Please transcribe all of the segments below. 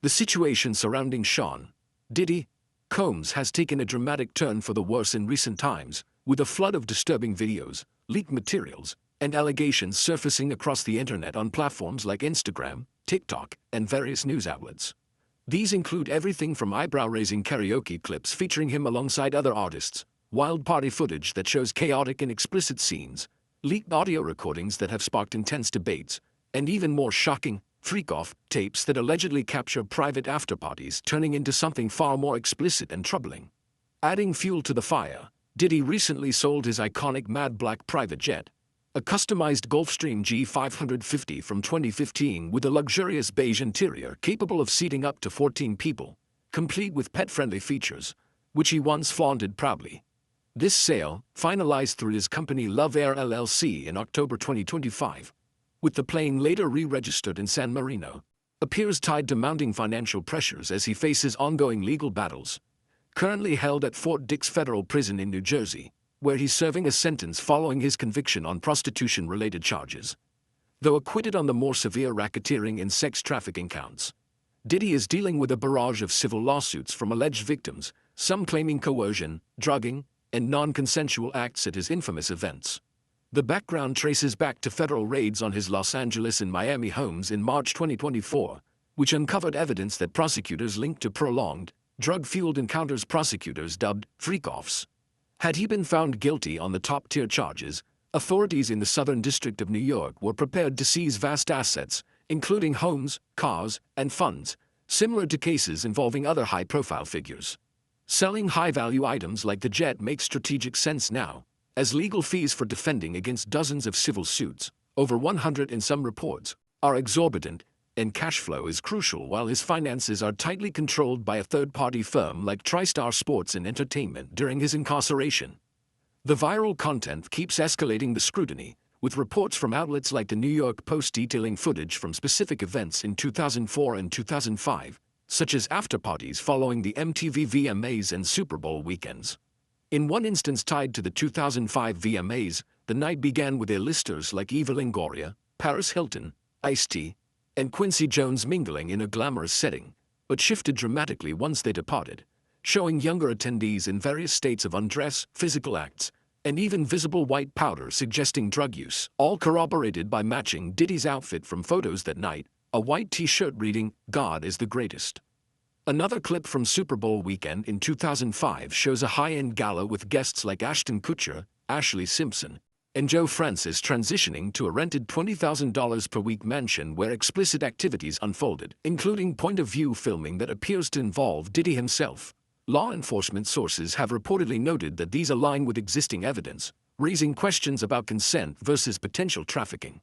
The situation surrounding Sean Diddy Combs has taken a dramatic turn for the worse in recent times, with a flood of disturbing videos, leaked materials, and allegations surfacing across the internet on platforms like Instagram, TikTok, and various news outlets. These include everything from eyebrow-raising karaoke clips featuring him alongside other artists, wild party footage that shows chaotic and explicit scenes, leaked audio recordings that have sparked intense debates, and even more shocking, freak-off tapes that allegedly capture private after-parties turning into something far more explicit and troubling. Adding fuel to the fire, Diddy recently sold his iconic Mad Black private jet, a customized Gulfstream G550 from 2015 with a luxurious beige interior capable of seating up to 14 people, complete with pet-friendly features, which he once flaunted proudly. This sale, finalized through his company Love Air LLC in October 2025, with the plane later re-registered in San Marino, appears tied to mounting financial pressures as he faces ongoing legal battles. Currently held at Fort Dix Federal Prison in New Jersey, where he's serving a sentence following his conviction on prostitution-related charges. Though acquitted on the more severe racketeering and sex trafficking counts, Diddy is dealing with a barrage of civil lawsuits from alleged victims, some claiming coercion, drugging, and non-consensual acts at his infamous events. The background traces back to federal raids on his Los Angeles and Miami homes in March 2024, which uncovered evidence that prosecutors linked to prolonged, drug-fueled encounters prosecutors dubbed freak-offs. Had he been found guilty on the top-tier charges, authorities in the Southern District of New York were prepared to seize vast assets, including homes, cars, and funds, similar to cases involving other high-profile figures. Selling high-value items like the jet makes strategic sense now, as legal fees for defending against dozens of civil suits, over 100 in some reports, are exorbitant, and cash flow is crucial while his finances are tightly controlled by a third-party firm like TriStar Sports and Entertainment during his incarceration. The viral content keeps escalating the scrutiny, with reports from outlets like the New York Post detailing footage from specific events in 2004 and 2005, such as after-parties following the MTV VMAs and Super Bowl weekends. In one instance tied to the 2005 VMAs, the night began with A-listers like Eva Longoria, Paris Hilton, Ice-T, and Quincy Jones mingling in a glamorous setting, but shifted dramatically once they departed, showing younger attendees in various states of undress, physical acts, and even visible white powder suggesting drug use, all corroborated by matching Diddy's outfit from photos that night, a white t-shirt reading, "God is the greatest." Another clip from Super Bowl weekend in 2005 shows a high-end gala with guests like Ashton Kutcher, Ashley Simpson, and Joe Francis transitioning to a rented $20,000 per week mansion where explicit activities unfolded, including point-of-view filming that appears to involve Diddy himself. Law enforcement sources have reportedly noted that these align with existing evidence, raising questions about consent versus potential trafficking.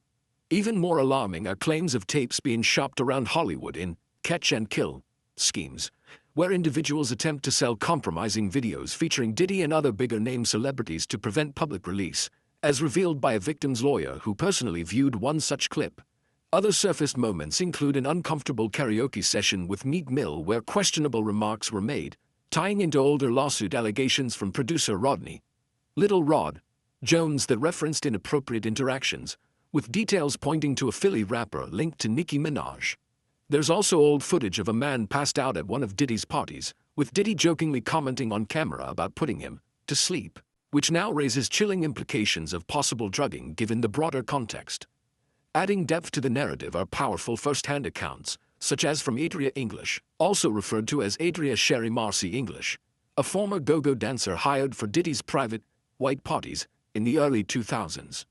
Even more alarming are claims of tapes being shopped around Hollywood in catch and kill schemes, where individuals attempt to sell compromising videos featuring Diddy and other bigger-name celebrities to prevent public release, as revealed by a victim's lawyer who personally viewed one such clip. Other surfaced moments include an uncomfortable karaoke session with Meek Mill where questionable remarks were made, tying into older lawsuit allegations from producer Rodney Little Rod Jones that referenced inappropriate interactions, with details pointing to a Philly rapper linked to Nicki Minaj. There's also old footage of a man passed out at one of Diddy's parties, with Diddy jokingly commenting on camera about putting him to sleep, which now raises chilling implications of possible drugging given the broader context. Adding depth to the narrative are powerful first-hand accounts, such as from Adria English, also referred to as Adria Sherry Marcy English, a former go-go dancer hired for Diddy's private, white parties in the early 2000s.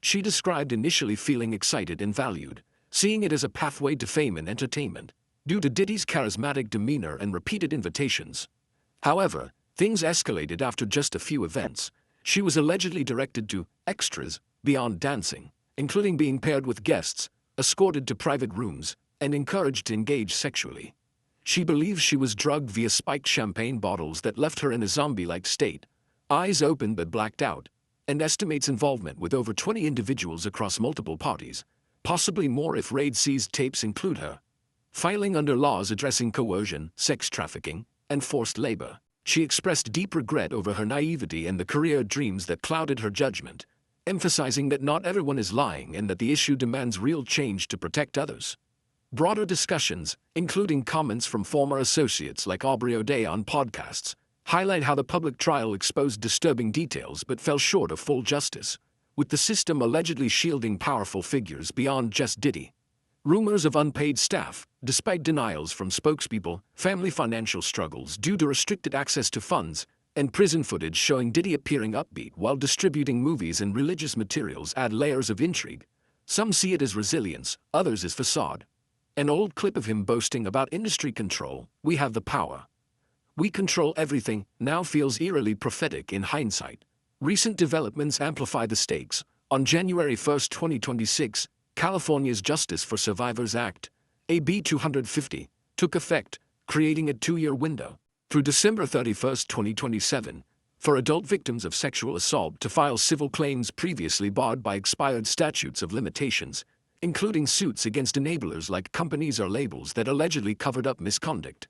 She described initially feeling excited and valued, seeing it as a pathway to fame and entertainment, due to Diddy's charismatic demeanor and repeated invitations. However, things escalated after just a few events. She was allegedly directed to extras beyond dancing, including being paired with guests, escorted to private rooms, and encouraged to engage sexually. She believes she was drugged via spiked champagne bottles that left her in a zombie-like state, eyes open but blacked out, and estimates involvement with over 20 individuals across multiple parties, possibly more if raid seized tapes include her. Filing under laws addressing coercion, sex trafficking, and forced labor, she expressed deep regret over her naivety and the career dreams that clouded her judgment, emphasizing that not everyone is lying and that the issue demands real change to protect others. Broader discussions, including comments from former associates like Aubrey O'Day on podcasts, highlight how the public trial exposed disturbing details but fell short of full justice, with the system allegedly shielding powerful figures beyond just Diddy. Rumors of unpaid staff, despite denials from spokespeople, family financial struggles due to restricted access to funds, and prison footage showing Diddy appearing upbeat while distributing movies and religious materials add layers of intrigue. Some see it as resilience, others as facade. An old clip of him boasting about industry control, "We have the power. We control everything," now feels eerily prophetic in hindsight. Recent developments amplify the stakes. On January 1, 2026, California's Justice for Survivors Act, AB 250, took effect, creating a 2-year window, through December 31, 2027, for adult victims of sexual assault to file civil claims previously barred by expired statutes of limitations, including suits against enablers like companies or labels that allegedly covered up misconduct.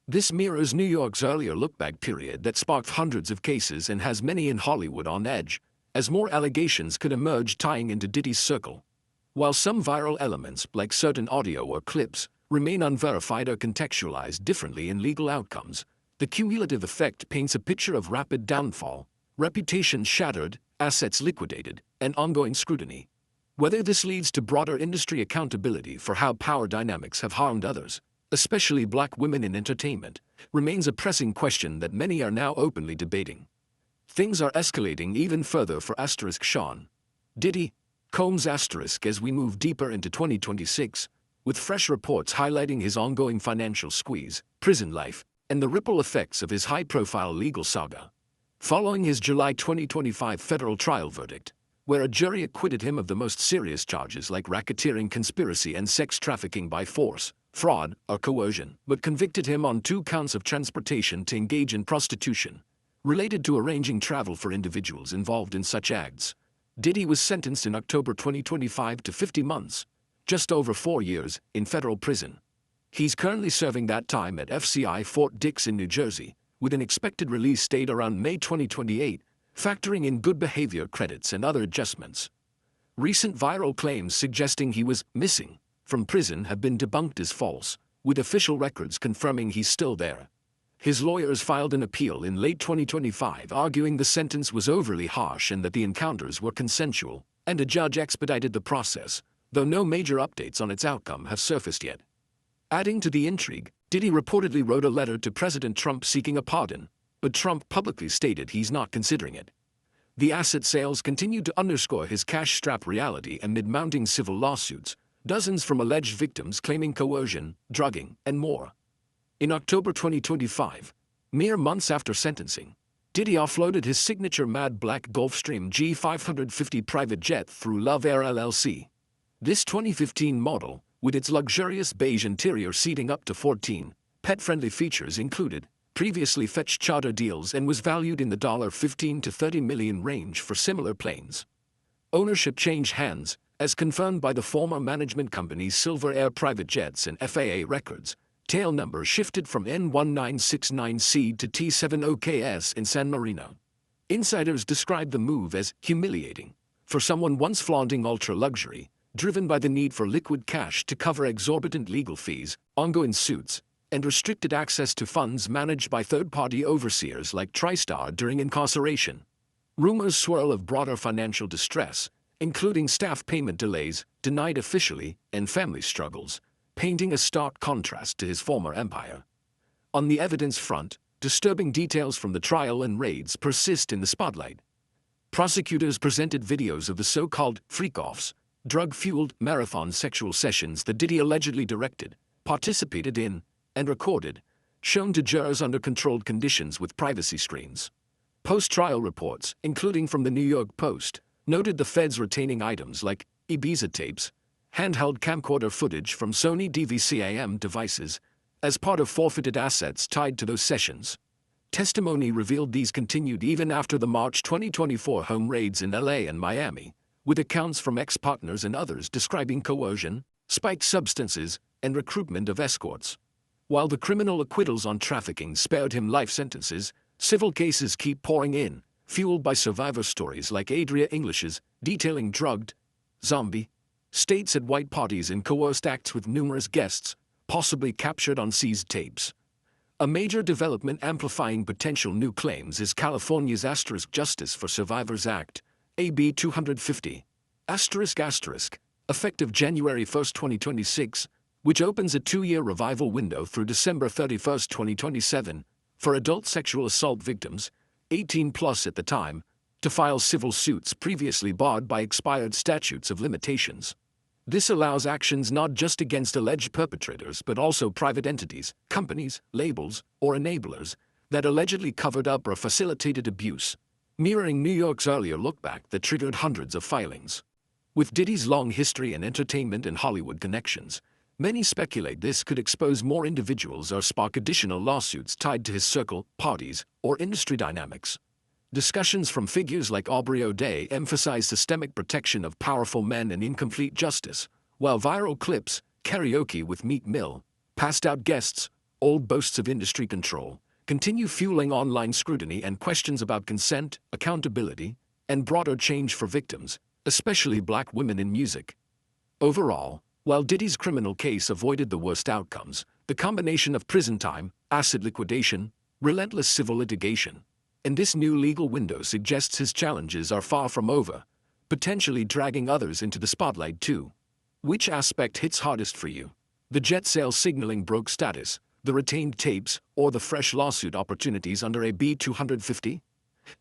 This mirrors New York's earlier look-back period that sparked hundreds of cases and has many in Hollywood on edge, as more allegations could emerge tying into Diddy's circle. While some viral elements, like certain audio or clips, remain unverified or contextualized differently in legal outcomes, the cumulative effect paints a picture of rapid downfall, reputation shattered, assets liquidated, and ongoing scrutiny. Whether this leads to broader industry accountability for how power dynamics have harmed others, especially black women in entertainment, remains a pressing question that many are now openly debating. Things are escalating even further for Sean Diddy Combs as we move deeper into 2026, with fresh reports highlighting his ongoing financial squeeze, prison life, and the ripple effects of his high-profile legal saga. Following his July 2025 federal trial verdict, where a jury acquitted him of the most serious charges like racketeering, conspiracy, and sex trafficking by force, fraud, or coercion, but convicted him on 2 counts of transportation to engage in prostitution, related to arranging travel for individuals involved in such acts. Diddy was sentenced in October 2025 to 50 months, just over 4 years, in federal prison. He's currently serving that time at FCI Fort Dix in New Jersey, with an expected release date around May 2028, factoring in good behavior credits and other adjustments. Recent viral claims suggesting he was missing from prison have been debunked as false, with official records confirming he's still there. His lawyers filed an appeal in late 2025 arguing the sentence was overly harsh and that the encounters were consensual, and a judge expedited the process, though no major updates on its outcome have surfaced yet. Adding to the intrigue, Diddy reportedly wrote a letter to President Trump seeking a pardon, but Trump publicly stated he's not considering it. The asset sales continued to underscore his cash-strapped reality amid mounting civil lawsuits, dozens from alleged victims claiming coercion, drugging, and more. In October 2025, mere months after sentencing, Diddy offloaded his signature Mad Black Gulfstream G550 private jet through Love Air LLC. This 2015 model, with its luxurious beige interior seating up to 14 pet-friendly features included, previously fetched charter deals and was valued in the $15 to $30 million range for similar planes. Ownership changed hands, as confirmed by the former management company's Silver Air private jets and FAA records. Tail number shifted from N1969C to T70KS in San Marino. Insiders described the move as humiliating for someone once flaunting ultra-luxury, driven by the need for liquid cash to cover exorbitant legal fees, ongoing suits, and restricted access to funds managed by third-party overseers like TriStar during incarceration. Rumors swirl of broader financial distress, including staff payment delays, denied officially, and family struggles, painting a stark contrast to his former empire. On the evidence front, disturbing details from the trial and raids persist in the spotlight. Prosecutors presented videos of the so-called freak-offs, drug-fueled marathon sexual sessions that Diddy allegedly directed, participated in, and recorded, shown to jurors under controlled conditions with privacy screens. Post-trial reports, including from the New York Post, noted the feds retaining items like Ibiza tapes, handheld camcorder footage from Sony DVCAM devices, as part of forfeited assets tied to those sessions. Testimony revealed these continued even after the March 2024 home raids in LA and Miami, with accounts from ex-partners and others describing coercion, spiked substances, and recruitment of escorts. While the criminal acquittals on trafficking spared him life sentences, civil cases keep pouring in, fueled by survivor stories like Adria English's, detailing drugged, zombie, states at white parties and coerced acts with numerous guests, possibly captured on seized tapes. A major development amplifying potential new claims is California's Justice for Survivors Act, AB 250, effective January 1, 2026, which opens a 2-year revival window through December 31, 2027, for adult sexual assault victims, 18 plus at the time, to file civil suits previously barred by expired statutes of limitations. This allows actions not just against alleged perpetrators but also private entities, companies, labels, or enablers that allegedly covered up or facilitated abuse, mirroring New York's earlier lookback that triggered hundreds of filings. With Diddy's long history in entertainment and Hollywood connections, many speculate this could expose more individuals or spark additional lawsuits tied to his circle, parties, or industry dynamics. Discussions from figures like Aubrey O'Day emphasize systemic protection of powerful men and incomplete justice, while viral clips, karaoke with Meek Mill, passed-out guests, old boasts of industry control, continue fueling online scrutiny and questions about consent, accountability, and broader change for victims, especially black women in music. Overall, while Diddy's criminal case avoided the worst outcomes, the combination of prison time, acid liquidation, relentless civil litigation, and this new legal window suggests his challenges are far from over, potentially dragging others into the spotlight too. Which aspect hits hardest for you? The jet sail signaling broke status, the retained tapes, or the fresh lawsuit opportunities under AB 250?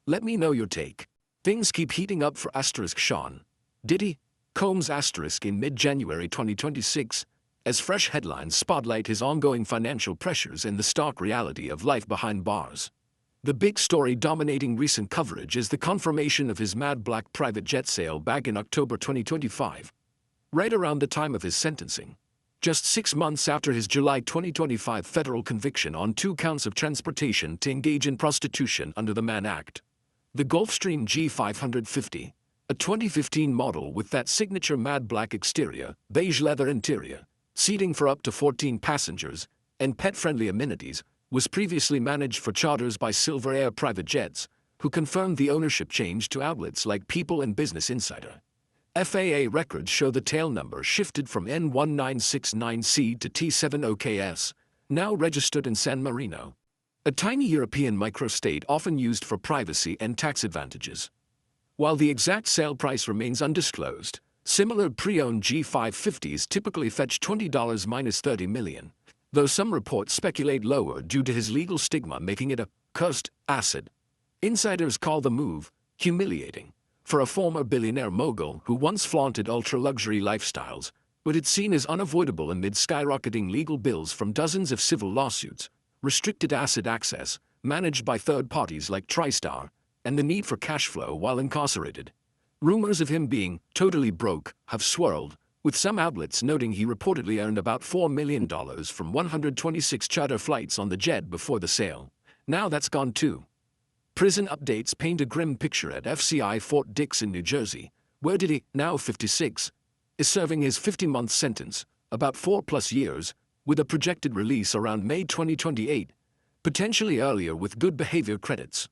Let me know your take. Things keep heating up for Sean Diddy Combs in mid-January 2026, as fresh headlines spotlight his ongoing financial pressures and the stark reality of life behind bars. The big story dominating recent coverage is the confirmation of his mad black private jet sale back in October 2025, right around the time of his sentencing, just 6 months after his July 2025 federal conviction on 2 counts of transportation to engage in prostitution under the Mann Act. The Gulfstream G550, a 2015 model with that signature mad black exterior, beige leather interior, seating for up to 14 passengers, and pet-friendly amenities, was previously managed for charters by Silver Air Private Jets, who confirmed the ownership change to outlets like People and Business Insider. FAA records show the tail number shifted from N1969C to T70KS, now registered in San Marino, a tiny European microstate often used for privacy and tax advantages. While the exact sale price remains undisclosed, similar pre-owned G550s typically fetch $20 minus $30 million. Though some reports speculate lower due to his legal stigma making it a cursed asset. Insiders call the move humiliating for a former billionaire mogul who once flaunted ultra-luxury lifestyles, but it's seen as unavoidable amid skyrocketing legal bills from dozens of civil lawsuits, restricted asset access, managed by third parties like TriStar, and the need for cash flow while incarcerated. Rumors of him being totally broke have swirled, with some outlets noting he reportedly earned about $4 million from 126 charter flights on the jet before the sale. Now that's gone too. Prison updates paint a grim picture at FCI Fort Dix in New Jersey, where Diddy, now 56, is serving his 50-month sentence, about 4+ years, with a projected release around May 2028, potentially earlier with good behavior credits.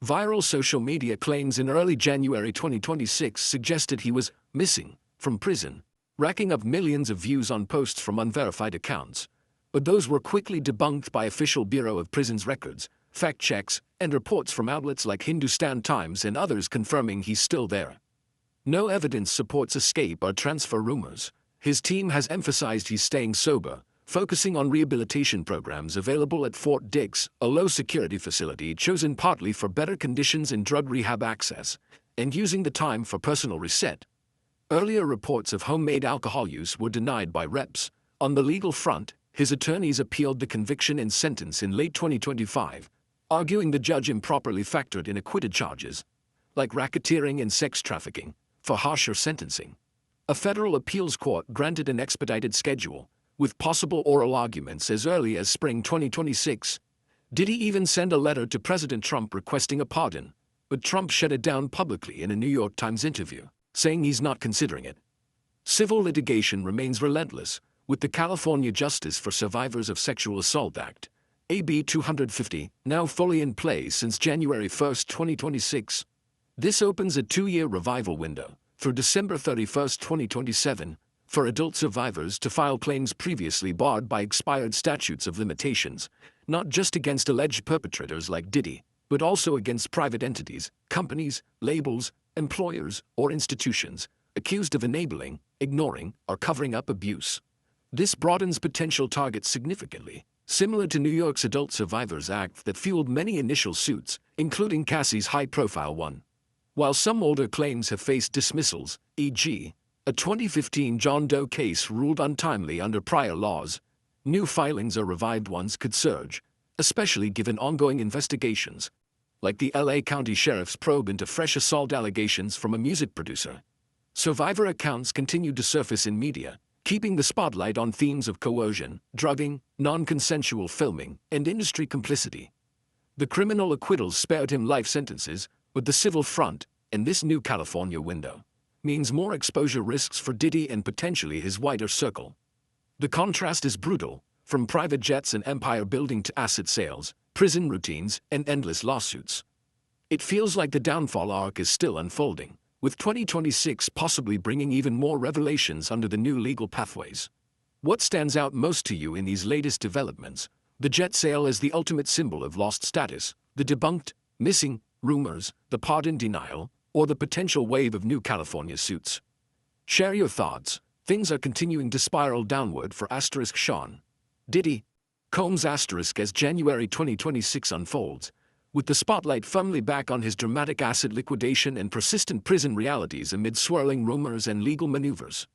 Viral social media claims in early January 2026 suggested he was missing from prison, racking up millions of views on posts from unverified accounts, but those were quickly debunked by official Bureau of Prisons records, fact checks, and reports from outlets like Hindustan Times and others confirming he's still there. No evidence supports escape or transfer rumors. His team has emphasized he's staying sober, focusing on rehabilitation programs available at Fort Dix, a low-security facility chosen partly for better conditions and drug rehab access, and using the time for personal reset. Earlier reports of homemade alcohol use were denied by reps. On the legal front, his attorneys appealed the conviction and sentence in late 2025, arguing the judge improperly factored in acquitted charges, like racketeering and sex trafficking, for harsher sentencing. A federal appeals court granted an expedited schedule, with possible oral arguments as early as spring 2026. Diddy even sent a letter to President Trump requesting a pardon, but Trump shut it down publicly in a New York Times interview, saying he's not considering it. Civil litigation remains relentless, with the California Justice for Survivors of Sexual Assault Act, AB 250, now fully in place since January 1, 2026. This opens a 2-year revival window, through December 31, 2027, for adult survivors to file claims previously barred by expired statutes of limitations, not just against alleged perpetrators like Diddy, but also against private entities, companies, labels, employers, or institutions accused of enabling, ignoring, or covering up abuse. This broadens potential targets significantly, similar to New York's Adult Survivors Act that fueled many initial suits, including Cassie's high-profile one. While some older claims have faced dismissals, e.g., a 2015 John Doe case ruled untimely under prior laws, new filings or revived ones could surge, especially given ongoing investigations, like the LA County Sheriff's probe into fresh assault allegations from a music producer. Survivor accounts continued to surface in media, keeping the spotlight on themes of coercion, drugging, non-consensual filming, and industry complicity. The criminal acquittals spared him life sentences, but the civil front, in this new California window, means more exposure risks for Diddy and potentially his wider circle. The contrast is brutal, from private jets and empire building to asset sales, prison routines, and endless lawsuits. It feels like the downfall arc is still unfolding, with 2026 possibly bringing even more revelations under the new legal pathways. What stands out most to you in these latest developments? The jet sale as the ultimate symbol of lost status, the debunked, missing, rumors, the pardon denial, or the potential wave of new California suits? Share your thoughts. Things are continuing to spiral downward for Sean Diddy Combs as January 2026 unfolds, with the spotlight firmly back on his dramatic asset liquidation and persistent prison realities amid swirling rumors and legal maneuvers.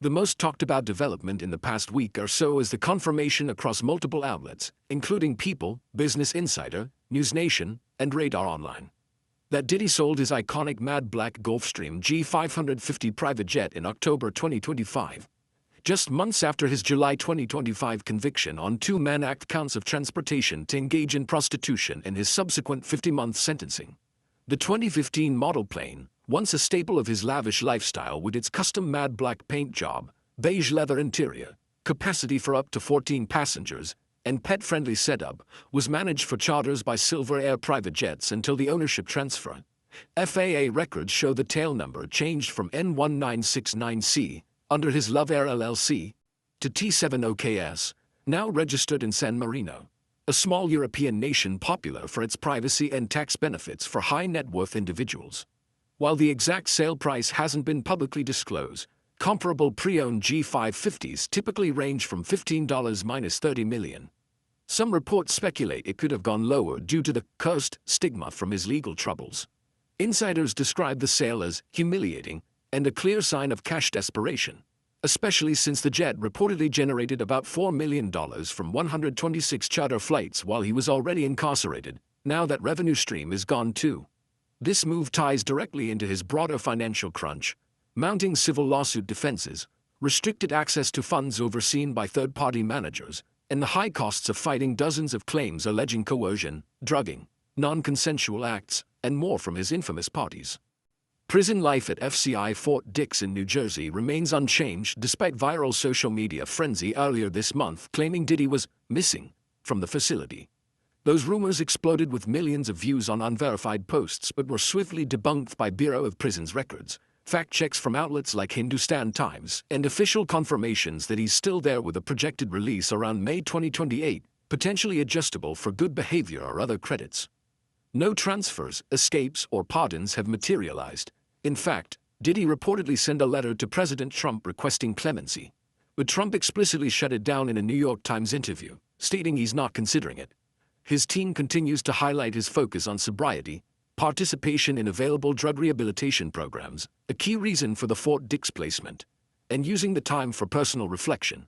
The most talked about development in the past week or so is the confirmation across multiple outlets, including People, Business Insider, News Nation, and Radar Online, that Diddy sold his iconic Mad Black Gulfstream G550 private jet in October 2025, just months after his July 2025 conviction on two Mann Act counts of transportation to engage in prostitution and his subsequent 50-month sentencing. The 2015 model plane, once a staple of his lavish lifestyle with its custom Mad Black paint job, beige leather interior, capacity for up to 14 passengers, and pet-friendly setup, was managed for charters by Silver Air private jets until the ownership transfer. FAA records show the tail number changed from N1969C, under his Love Air LLC, to T70KS, now registered in San Marino, a small European nation popular for its privacy and tax benefits for high-net-worth individuals. While the exact sale price hasn't been publicly disclosed, comparable pre-owned G550s typically range from $15 minus $30 million. Some reports speculate it could have gone lower due to the cursed stigma from his legal troubles. Insiders describe the sale as humiliating and a clear sign of cash desperation, especially since the jet reportedly generated about $4 million from 126 charter flights while he was already incarcerated. Now that revenue stream is gone too. This move ties directly into his broader financial crunch, mounting civil lawsuit defenses, restricted access to funds overseen by third-party managers, and the high costs of fighting dozens of claims alleging coercion, drugging, non-consensual acts, and more from his infamous parties. Prison life at FCI Fort Dix in New Jersey remains unchanged despite viral social media frenzy earlier this month claiming Diddy was missing from the facility. Those rumors exploded with millions of views on unverified posts but were swiftly debunked by Bureau of Prisons records, fact checks from outlets like Hindustan Times, and official confirmations that he's still there with a projected release around May 2028, potentially adjustable for good behavior or other credits. No transfers, escapes, or pardons have materialized. In fact, Diddy reportedly sent a letter to President Trump requesting clemency, but Trump explicitly shut it down in a New York Times interview, stating he's not considering it. His team continues to highlight his focus on sobriety, participation in available drug rehabilitation programs, a key reason for the Fort Dix placement, and using the time for personal reflection,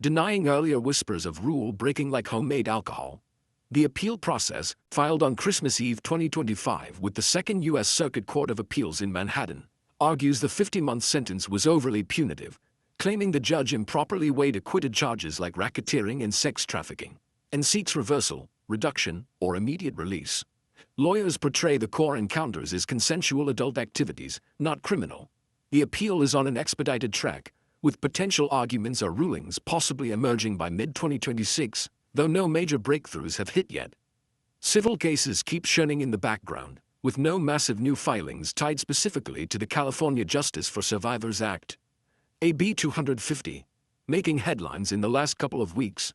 denying earlier whispers of rule-breaking like homemade alcohol. The appeal process, filed on Christmas Eve 2025 with the Second U.S. Circuit Court of Appeals in Manhattan, argues the 50-month sentence was overly punitive, claiming the judge improperly weighed acquitted charges like racketeering and sex trafficking, and seeks reversal, reduction, or immediate release. Lawyers portray the core encounters as consensual adult activities, not criminal. The appeal is on an expedited track, with potential arguments or rulings possibly emerging by mid-2026, though no major breakthroughs have hit yet. Civil cases keep churning in the background, with no massive new filings tied specifically to the California Justice for Survivors Act, AB 250, making headlines in the last couple of weeks.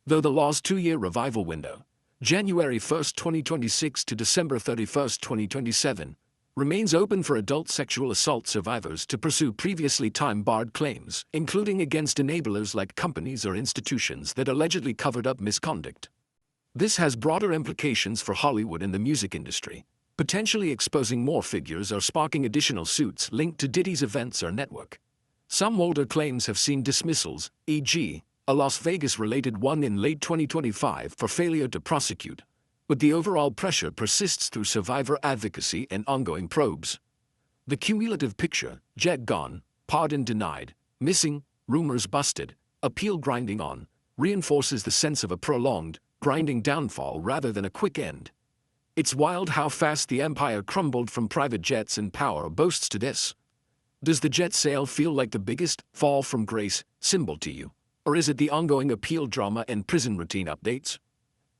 Though the law's 2-year revival window, January 1, 2026 to December 31, 2027, remains open for adult sexual assault survivors to pursue previously time-barred claims, including against enablers like companies or institutions that allegedly covered up misconduct. This has broader implications for Hollywood and the music industry, potentially exposing more figures or sparking additional suits linked to Diddy's events or network. Some older claims have seen dismissals, e.g., a Las Vegas-related one in late 2025 for failure to prosecute, but the overall pressure persists through survivor advocacy and ongoing probes. The cumulative picture, jet gone, pardon denied, missing, rumors busted, appeal grinding on, reinforces the sense of a prolonged, grinding downfall rather than a quick end. It's wild how fast the empire crumbled from private jets and power boasts to this. Does the jet sale feel like the biggest fall from grace symbol to you? Or is it the ongoing appeal drama and prison routine updates?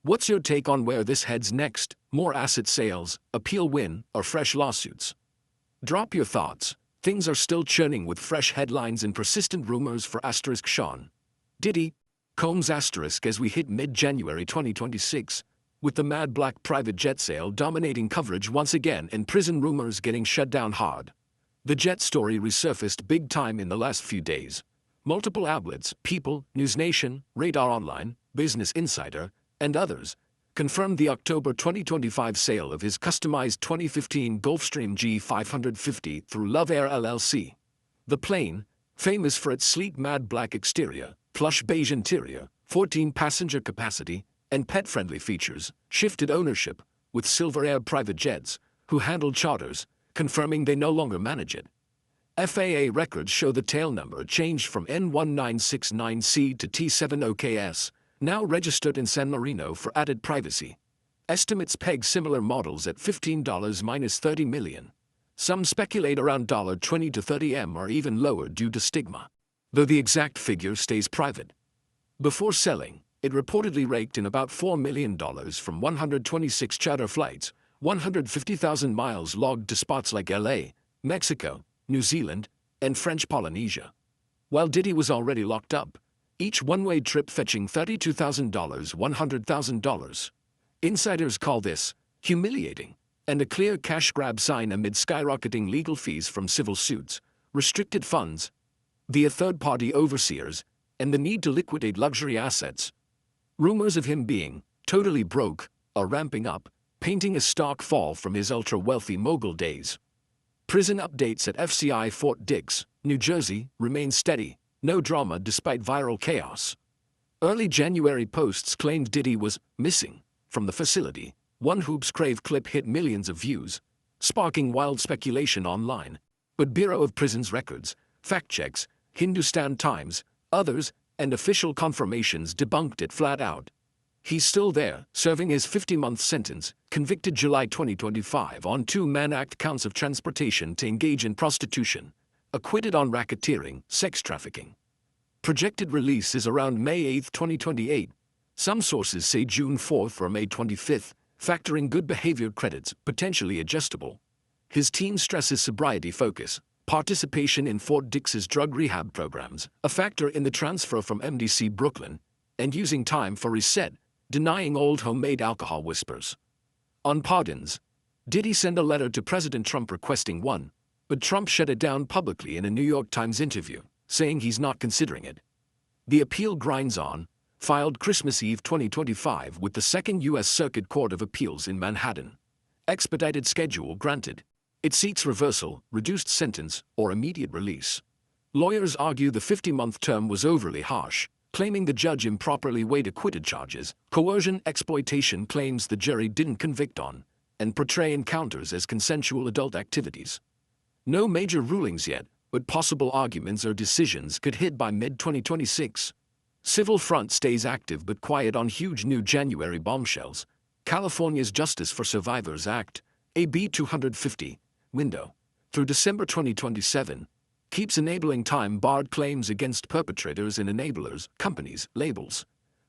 What's your take on where this heads next? More asset sales, appeal win, or fresh lawsuits? Drop your thoughts. Things are still churning with fresh headlines and persistent rumors for Sean Diddy Combs as we hit mid-January 2026, with the Mad Black private jet sale dominating coverage once again and prison rumors getting shut down hard. The jet story resurfaced big time in the last few days. Multiple outlets, People, News Nation, Radar Online, Business Insider, and others, confirmed the October 2025 sale of his customized 2015 Gulfstream G550 through Love Air LLC. The plane, famous for its sleek Mad Black exterior, plush beige interior, 14-passenger capacity, and pet-friendly features, shifted ownership, with Silver Air Private Jets, who handled charters, confirming they no longer manage it. FAA records show the tail number changed from N1969C to T70KS, now registered in San Marino for added privacy. Estimates peg similar models at $15-30 million. Some speculate around $20 to $30 or even lower due to stigma, though the exact figure stays private. Before selling, it reportedly raked in about $4 million from 126 charter flights, 150,000 miles logged to spots like LA, Mexico, New Zealand, and French Polynesia. While Diddy was already locked up, each one-way trip fetching $32,000, $100,000. Insiders call this humiliating and a clear cash grab sign amid skyrocketing legal fees from civil suits, restricted funds, via third-party overseers, and the need to liquidate luxury assets. Rumors of him being totally broke are ramping up, painting a stark fall from his ultra-wealthy mogul days. Prison updates at FCI Fort Dix, New Jersey, remain steady, no drama despite viral chaos. Early January posts claimed Diddy was missing from the facility. One Hoops Crave clip hit millions of views, sparking wild speculation online. But Bureau of Prisons records, fact checks, Hindustan Times, others, and official confirmations debunked it flat out. He's still there, serving his 50-month sentence, convicted July 2025 on 2 Mann Act counts of transportation to engage in prostitution, acquitted on racketeering, sex trafficking. Projected release is around May 8, 2028. Some sources say June 4 or May 25, factoring good behavior credits, potentially adjustable. His team stresses sobriety focus, participation in Fort Dix's drug rehab programs, a factor in the transfer from MDC Brooklyn, and using time for reset, denying old homemade alcohol whispers. On pardons, Diddy sent a letter to President Trump requesting one, but Trump shut it down publicly in a New York Times interview, saying he's not considering it. The appeal grinds on, filed Christmas Eve 2025 with the Second U.S. Circuit Court of Appeals in Manhattan. Expedited schedule granted. It seeks reversal, reduced sentence, or immediate release. Lawyers argue the 50-month term was overly harsh, claiming the judge improperly weighed acquitted charges, coercion, exploitation claims the jury didn't convict on, and portray encounters as consensual adult activities. No major rulings yet, but possible arguments or decisions could hit by mid-2026. Civil front stays active but quiet on huge new January bombshells. California's Justice for Survivors Act, AB 250, window, through December 2027, keeps enabling time-barred claims against perpetrators and enablers, companies, labels.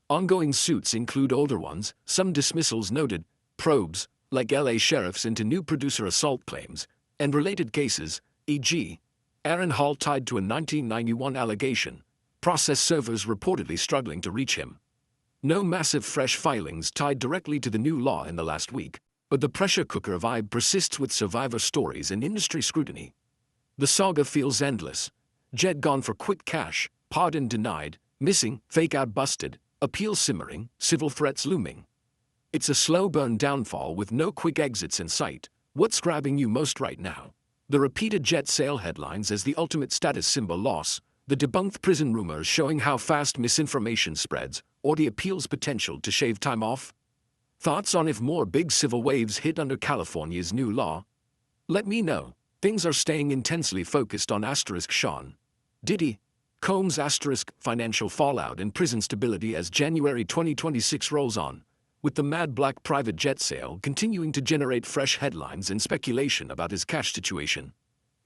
Ongoing suits include older ones, some dismissals noted, probes, like LA sheriffs into new producer assault claims, and related cases, e.g., Aaron Hall tied to a 1991 allegation, process servers reportedly struggling to reach him. No massive fresh filings tied directly to the new law in the last week, but the pressure cooker vibe persists with survivor stories and industry scrutiny. The saga feels endless. Jet gone for quick cash, pardon denied, missing, fake out busted, appeal simmering, civil threats looming. It's a slow burn downfall with no quick exits in sight. What's grabbing you most right now? The repeated Jet sale headlines as the ultimate status symbol loss, the debunked prison rumors showing how fast misinformation spreads, or the appeal's potential to shave time off? Thoughts on if more big civil waves hit under California's new law? Let me know. Things are staying intensely focused on Sean Diddy, Combs financial fallout and prison stability as January 2026 rolls on, with the Mad Black private jet sale continuing to generate fresh headlines and speculation about his cash situation.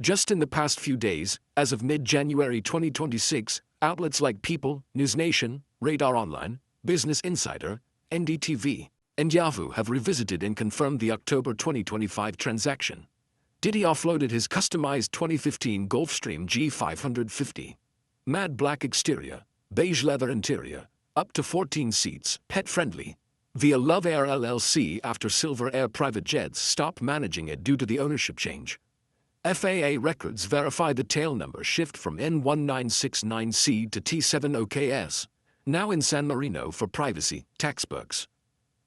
Just in the past few days, as of mid-January 2026, outlets like People, NewsNation, Radar Online, Business Insider, NDTV, and Yahoo have revisited and confirmed the October 2025 transaction. Diddy offloaded his customized 2015 Gulfstream G550. Mad black exterior, beige leather interior, up to 14 seats, pet-friendly, via Love Air LLC after Silver Air Private Jets stopped managing it due to the ownership change. FAA records verify the tail number shift from N1969C to T70KS, now in San Marino for privacy, tax perks.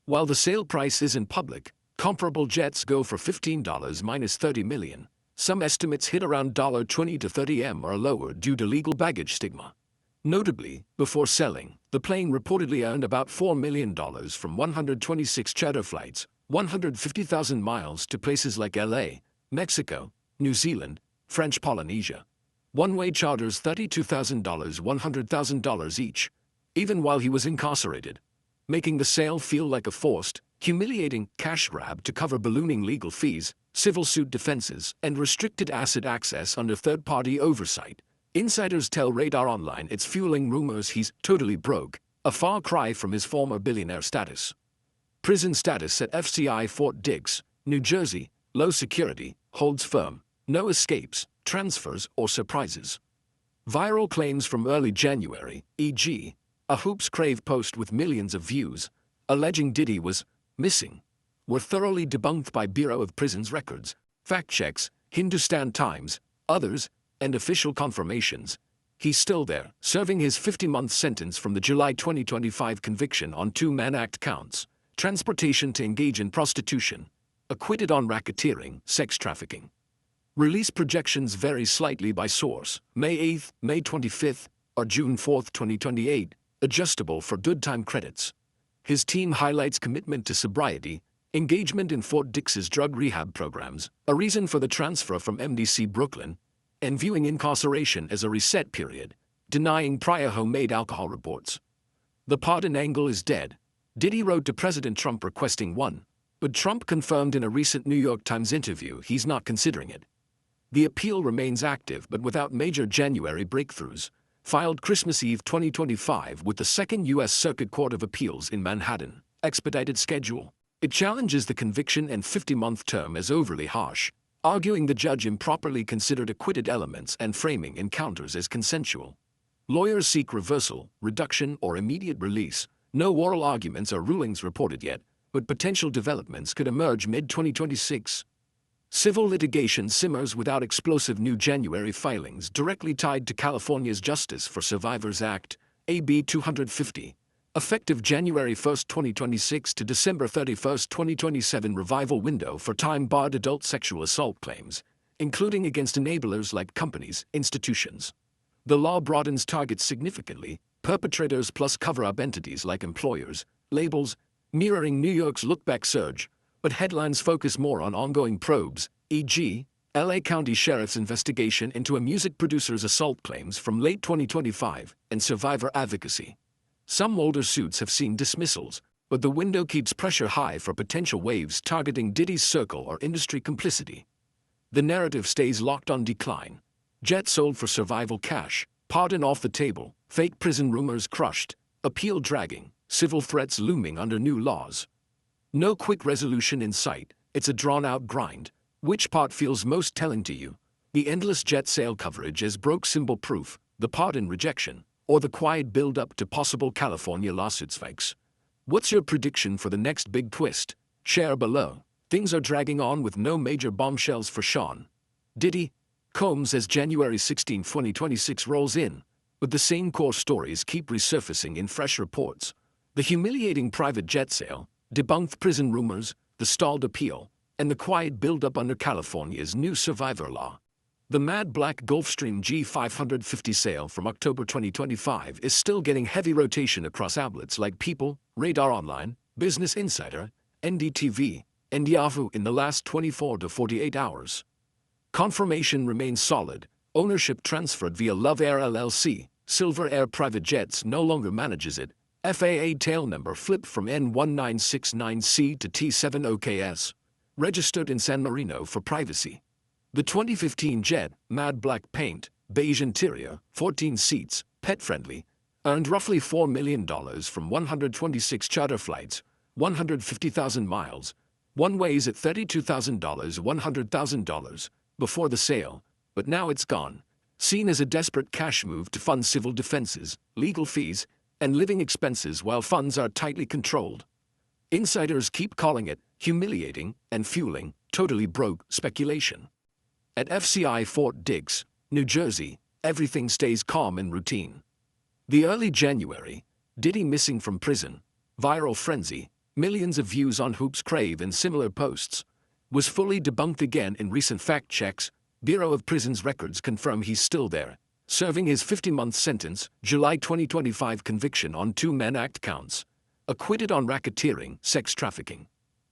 While the sale price isn't public, comparable jets go for $15 minus $30 million. Some estimates hit around $20 to $30 or lower due to legal baggage stigma. Notably, before selling, the plane reportedly earned about $4 million from 126 charter flights, 150,000 miles to places like LA, Mexico, New Zealand, French Polynesia. One-way charters $32,000, $100,000 each, even while he was incarcerated, making the sale feel like a forced, humiliating cash grab to cover ballooning legal fees, civil suit defenses, and restricted asset access under third-party oversight. Insiders tell Radar Online it's fueling rumors he's totally broke, a far cry from his former billionaire status. Prison status at FCI Fort Dix, New Jersey, low security, holds firm, no escapes, transfers, or surprises. Viral claims from early January, e.g., a Hoops Crave post with millions of views, alleging Diddy was missing, were thoroughly debunked by Bureau of Prisons records, fact checks, Hindustan Times, others, and official confirmations. He's still there, serving his 50-month sentence from the July 2025 conviction on 2 Mann Act counts, transportation to engage in prostitution, acquitted on racketeering, sex trafficking. Release projections vary slightly by source, May 8, May 25, or June 4, 2028, adjustable for good time credits. His team highlights commitment to sobriety, engagement in Fort Dix's drug rehab programs, a reason for the transfer from MDC Brooklyn, and viewing incarceration as a reset period, denying prior homemade alcohol reports. The pardon angle is dead. Diddy wrote to President Trump requesting one, but Trump confirmed in a recent New York Times interview he's not considering it. The appeal remains active but without major January breakthroughs, filed Christmas Eve 2025 with the Second U.S. Circuit Court of Appeals in Manhattan, expedited schedule. It challenges the conviction and 50-month term as overly harsh, arguing the judge improperly considered acquitted elements and framing encounters as consensual. Lawyers seek reversal, reduction, or immediate release. No oral arguments or rulings reported yet, but potential developments could emerge mid-2026. Civil litigation simmers without explosive new January filings directly tied to California's Justice for Survivors Act, AB 250, effective January 1, 2026 to December 31, 2027 revival window for time-barred adult sexual assault claims, including against enablers like companies, institutions. The law broadens targets significantly, perpetrators plus cover-up entities like employers, labels, mirroring New York's look-back surge, but headlines focus more on ongoing probes, e.g., LA County Sheriff's investigation into a music producer's assault claims from late 2025 and survivor advocacy. Some older suits have seen dismissals, but the window keeps pressure high for potential waves targeting Diddy's circle or industry complicity. The narrative stays locked on decline. Jet sold for survival cash, pardon off the table, fake prison rumors crushed, appeal dragging, civil threats looming under new laws. No quick resolution in sight, it's a drawn-out grind. Which part feels most telling to you? The endless jet sale coverage as broke symbol proof, the pardon rejection, or the quiet build-up to possible California lawsuits fakes? What's your prediction for the next big twist? Share below. Things are dragging on with no major bombshells for Sean Diddy Combs as January 16, 2026 rolls in, but the same core stories keep resurfacing in fresh reports. The humiliating private jet sale, debunked prison rumors, the stalled appeal, and the quiet build-up under California's new survivor law. The Mad Black Gulfstream G550 sale from October 2025 is still getting heavy rotation across outlets like People, Radar Online, Business Insider, NDTV, and Yahoo in the last 24 to 48 hours. Confirmation remains solid. Ownership transferred via Love Air LLC. Silver Air Private Jets no longer manages it. FAA tail number flipped from N1969C to T70KS. Registered in San Marino for privacy. The 2015 jet, matte black paint, beige interior, 14 seats, pet-friendly, earned roughly $4 million from 126 charter flights, 150,000 miles, one-ways at $32,000, $100,000, before the sale, but now it's gone. Seen as a desperate cash move to fund civil defenses, legal fees, and living expenses while funds are tightly controlled. Insiders keep calling it humiliating and fueling totally broke speculation. At FCI Fort Dix, New Jersey, everything stays calm and routine. The early January, Diddy missing from prison, viral frenzy, millions of views on Hoops Crave and similar posts, was fully debunked again in recent fact checks. Bureau of Prisons records confirm he's still there, serving his 50-month sentence, July 2025 conviction on 2 Mann Act counts, acquitted on racketeering, sex trafficking.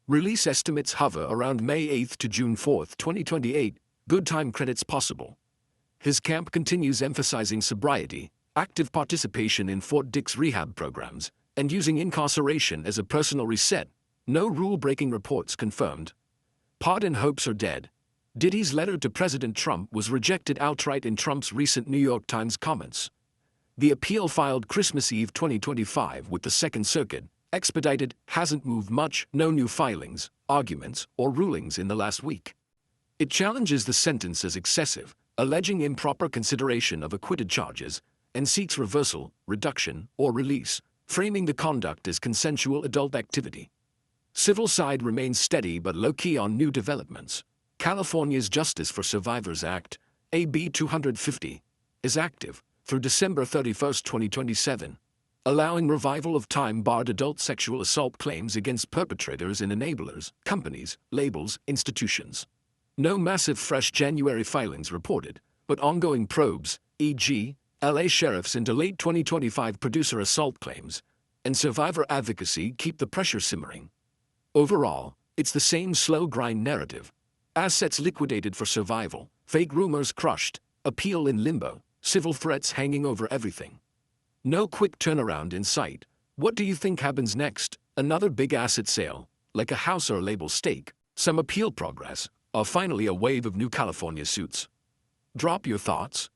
Release estimates hover around May 8 to June 4, 2028, good time credits possible. His camp continues emphasizing sobriety, active participation in Fort Dix rehab programs, and using incarceration as a personal reset. No rule-breaking reports confirmed. Pardon hopes are dead. Diddy's letter to President Trump was rejected outright in Trump's recent New York Times comments. The appeal filed Christmas Eve 2025 with the Second Circuit, expedited, hasn't moved much, no new filings, arguments, or rulings in the last week. It challenges the sentence as excessive, alleging improper consideration of acquitted charges, and seeks reversal, reduction, or release, framing the conduct as consensual adult activity. Civil side remains steady but low-key on new developments. California's Justice for Survivors Act, AB 250, is active through December 31, 2027, allowing revival of time-barred adult sexual assault claims against perpetrators and enablers, companies, labels, institutions. No massive fresh January filings reported, but ongoing probes, e.g., LA sheriffs into late 2025 producer assault claims, and survivor advocacy keep the pressure simmering. Overall, it's the same slow grind narrative. Assets liquidated for survival, fake rumors crushed, appeal in limbo, civil threats hanging over everything. No quick turnaround in sight. What do you think happens next? Another big asset sale, like a house or label stake, some appeal progress, or finally a wave of new California suits? Drop your thoughts.